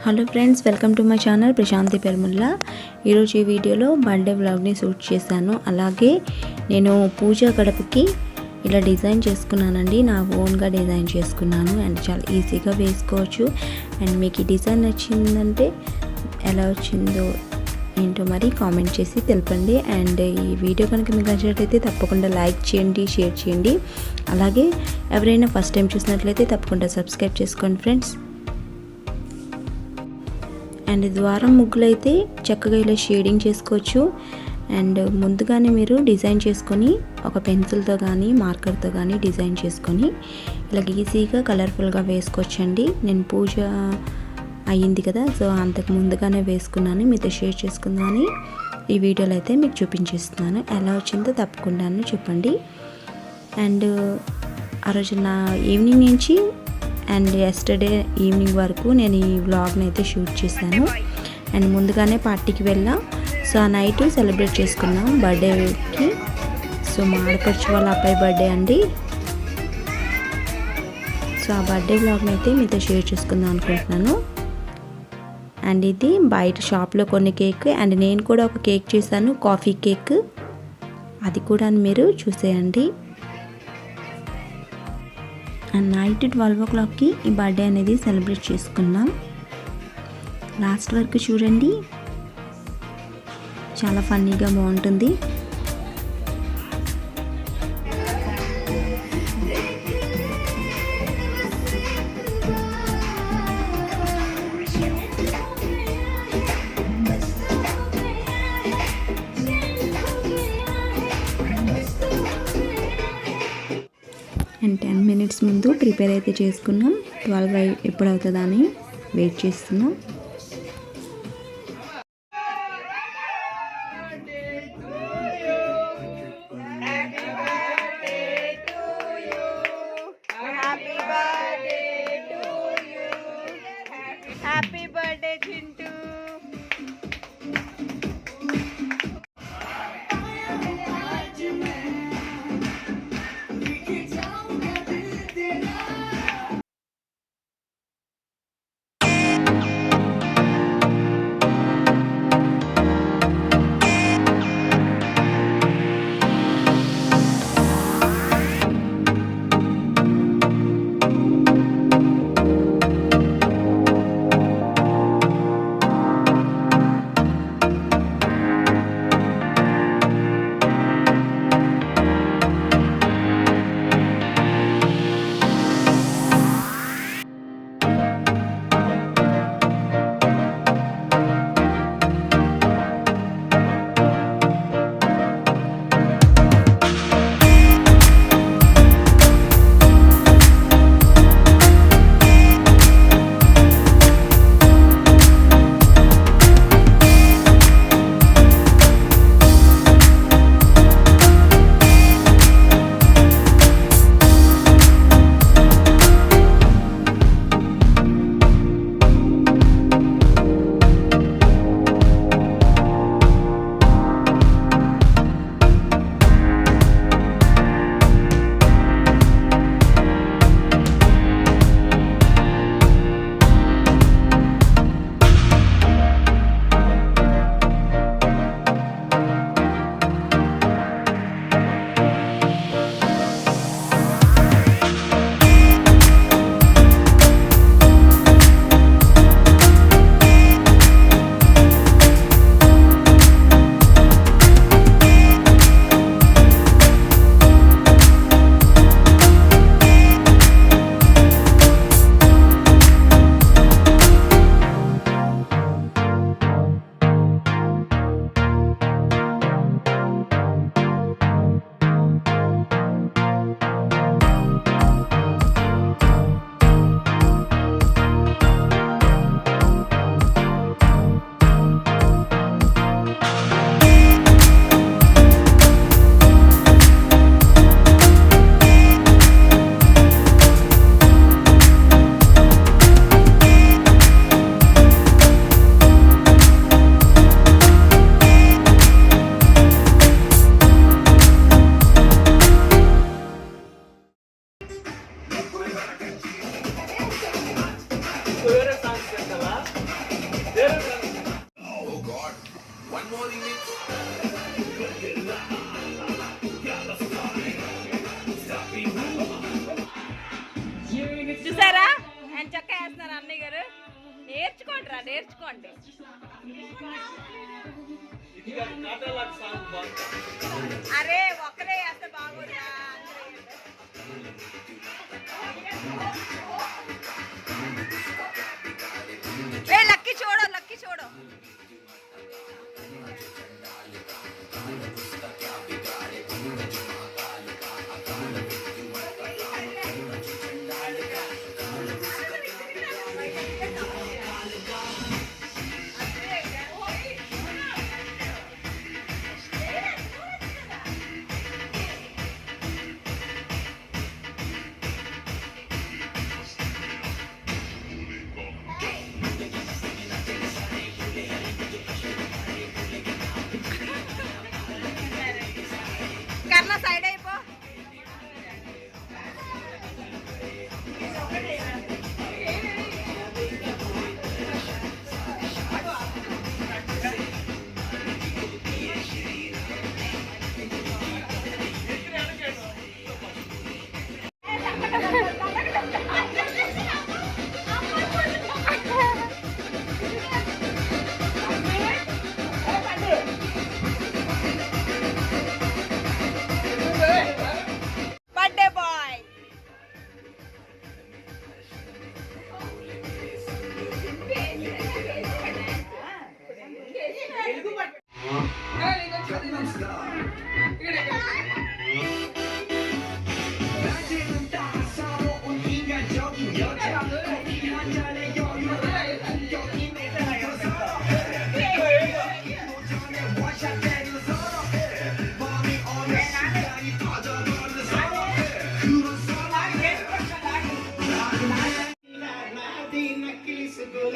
Hello friends, welcome to my channel Prashanthi Permulla. ఈరోజు ఈ వీడియోలో బర్త్డే వ్లాగ్ని షూట్ చేశాను. అలాగే నేను పూజ గడపకి ఇలా డిజైన్ చేసుకున్నానండి. నా ఓన్గా డిజైన్ చేసుకున్నాను అండ్ చాలా ఈజీగా వేసుకోవచ్చు. అండ్ మీకు ఈ డిజైన్ నచ్చిందంటే ఎలా వచ్చిందో ఏంటో మరి కామెంట్ చేసి తెలపండి. అండ్ ఈ వీడియో కనుక మీకు నచ్చినట్లయితే తప్పకుండా లైక్ చేయండి, షేర్ చేయండి. అలాగే ఎవరైనా ఫస్ట్ టైం చూసినట్లయితే తప్పకుండా సబ్స్క్రైబ్ చేసుకోండి ఫ్రెండ్స్. అండ్ ద్వారం ముగ్గులు అయితే చక్కగా ఇలా షేడింగ్ చేసుకోవచ్చు. అండ్ ముందుగానే మీరు డిజైన్ చేసుకొని ఒక పెన్సిల్తో కానీ మార్కర్తో కానీ డిజైన్ చేసుకొని ఇలా ఈజీగా కలర్ఫుల్గా వేసుకోవచ్చండి. నేను పూజ అయ్యింది కదా, సో అంతకు ముందుగానే వేసుకున్నాను, మీతో షేర్ చేసుకుందామని ఈ వీడియోలో అయితే మీకు చూపించేస్తున్నాను. ఎలా వచ్చిందో తప్పకుండా చెప్పండి. అండ్ ఆ రోజు నా ఈవినింగ్ నుంచి అండ్ ఎస్టర్డే ఈవినింగ్ వరకు నేను ఈ వ్లాగ్ని అయితే షూట్ చేశాను. అండ్ ముందుగానే పార్టీకి వెళ్ళాం. సో ఆ నైట్ సెలబ్రేట్ చేసుకున్నాం బర్త్డేకి. సో మా ఆడపడుచు వాళ్ళ అబ్బాయి బర్త్డే అండి. సో ఆ బర్త్డే వ్లాగ్ని అయితే మీతో షేర్ చేసుకుందాం అనుకుంటున్నాను. అండ్ ఇది బయట షాప్లో కొన్ని కేక్, అండ్ నేను కూడా ఒక కేక్ చేశాను, కాఫీ కేక్. అది కూడా మీరు చూసేయండి. అండ్ నైట్ 12 o'clockకి ఈ బర్త్డే అనేది సెలబ్రేట్ చేసుకున్నాం. లాస్ట్ వరకు చూడండి, చాలా ఫన్నీగా బాగుంటుంది. అండ్ 10 minutes ముందు ప్రిపేర్ అయితే చేసుకున్నాం. 12 ఎప్పుడు అవుతుందా అని వెయిట్ చేస్తున్నాం. Happy birthday Chintu. చూసారా ఆయన చక్క వేస్తున్నారు అన్నయ్య గారు. నేర్చుకోండి. అరే ఒక్కరే వేస్తే బాగోదా? లక్కీ చూడు. కర్ణ సైడ్ అయిపో. Birthday boy.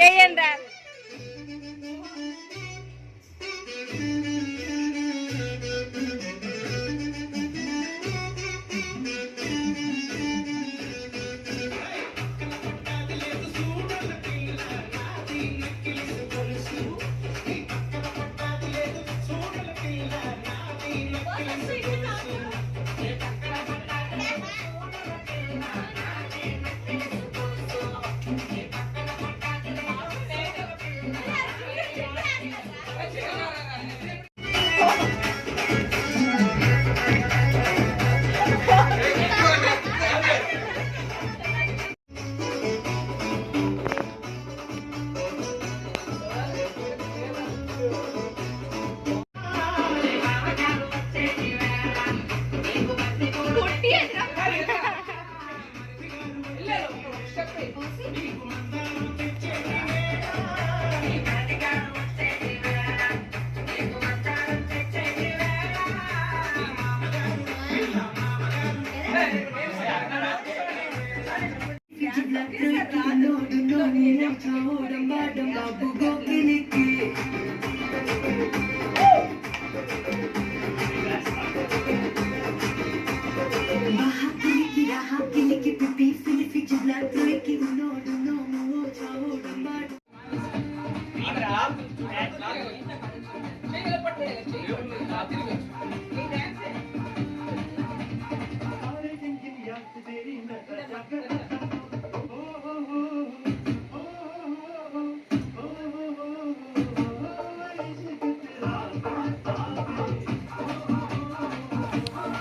ఏంట్రా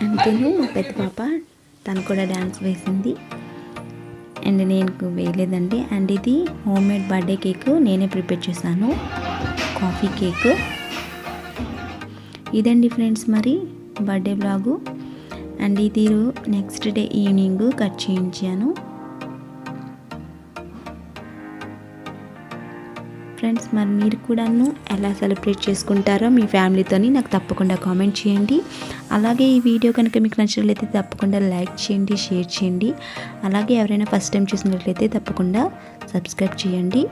అంతేను మా పెద్ద పాప తను కూడా డ్యాన్స్ వేసింది అండ్ నేను వేయలేదండి. అండ్ ఇది హోమ్ మేడ్ బర్త్డే కేక్ నేనే ప్రిపేర్ చేశాను, కాఫీ కేక్. ఇదండి ఫ్రెండ్స్ మరి బర్త్డే బ్లాగు. అండ్ ఇది నెక్స్ట్ డే ఈవినింగ్ కట్ చేయించాను. ఫ్రెండ్స్ మరి మీరు కూడాను ఎలా సెలబ్రేట్ చేసుకుంటారో మీ ఫ్యామిలీతోని నాకు తప్పకుండా కామెంట్ చేయండి. అలాగే ఈ వీడియో కనుక మీకు నచ్చినట్లయితే తప్పకుండా లైక్ చేయండి, షేర్ చేయండి. అలాగే ఎవరైనా ఫస్ట్ టైం చూసినట్లయితే తప్పకుండా సబ్స్క్రైబ్ చేయండి.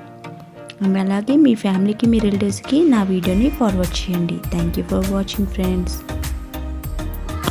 అలాగే మీ ఫ్యామిలీకి మీ రిలేటివ్స్కి నా వీడియోని ఫార్వర్డ్ చేయండి. Thank you for watching friends.